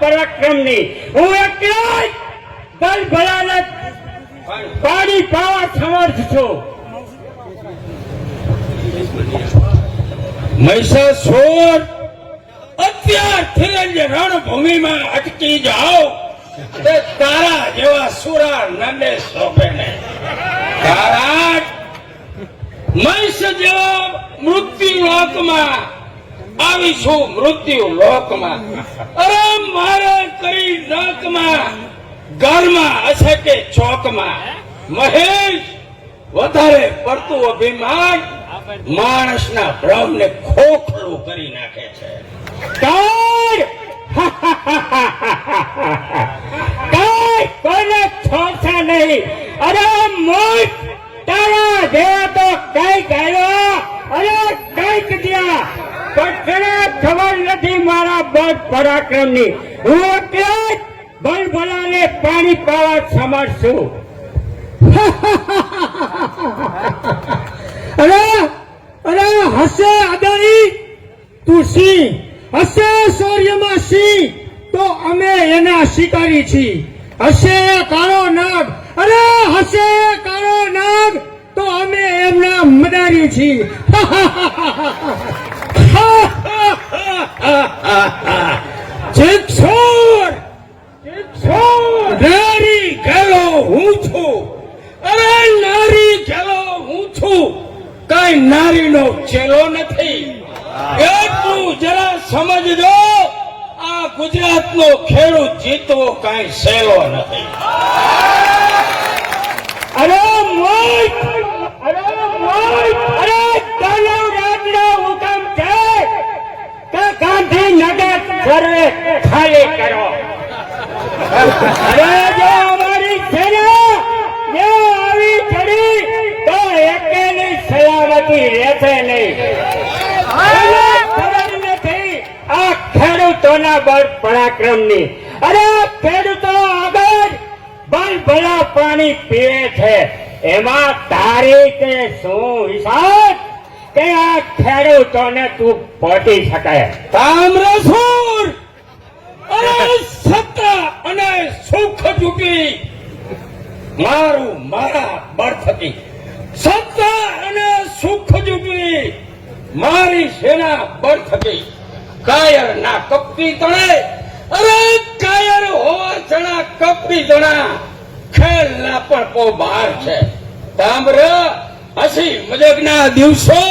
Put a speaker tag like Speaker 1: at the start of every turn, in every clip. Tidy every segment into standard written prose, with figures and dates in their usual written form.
Speaker 1: પરાક્રમની હું એકલા જ બળ ભલાને પાણી પાવા સમર્થ છું. મહિષાસુર, અત્યારથી જ રણભૂમિમાં અટકી જાઓ તે તારા જેવા સુરા નંદે શોભે ને. તારા મહિષ જેવા મૃત્યુ લોકમાં આવીશું, મૃત્યુ લોકમાં. અરે મારે કઈ લોકમાં, ઘરમાં હશે કે ચોકમાં. મહેશ, વધારે પડતું અભિમાન માણસના ભ્રમને ખોખલું કરી નાખે છે. કોઈને છોડશે નહીં. અરે મૂર્ખ, તારા જેવા તો કઈ ગયો, અરે કઈક ત્યાં પણ તને ખબર નથી મારા બળ પરાક્રમની. હું એટલે જ બળ ભલાને પાણી પાવા સમર્થ છું. અરે હસે અદાઈ તું સિંહ, હસે શૌર્યમાં સિંહ તો અમે એના શિકારી છીએ. હસે કાળો નાગ, અરે હસે કાળો નાગ તો અમે એમના મદારી છીએ. નારી ગેલો હું છું, અરે નારી ગેલો હું છું, કઈ નારીનો ચેલો નથી. એટલું જરા સમજજો, આ ગુજરાતનો ખેડૂત જીતવો કઈ સહેલો નથી. અરે મોય, અરે દાનવ રાજનો હુકમ છે કે ગાંધીનગર સર્વે ખાલી કરો. અરે જો અમારી સેના જો આવી ચડી તો એકેની સલામતી રહેશે નહીં. ખબર નથી આ ખેડૂતોના બળ પરાક્રમની. અરે ખેડૂતો આગળ બળ ભલા પાણી પીવે છે, એમાં તારી કે શું હિસાબ કે આ ખેડૂતોને તું પહોંચી શકાય? તામ્રસુર, અરે સત્તા અને સુખ જુટી મારું મારા બળ થકી, સત્તા અને સુખ જુટી મારી સેના બળ થકી. કાયર ના કપટી તણે, અરે કાયર હોવા ચણા કપટી તણા ખેલ ના પણ બહુ બહાર છે. તામ્ર હસી મજાકના દિવસો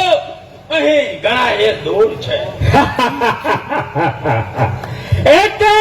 Speaker 1: અહીં ઘણા એ દૂર છે. એટલે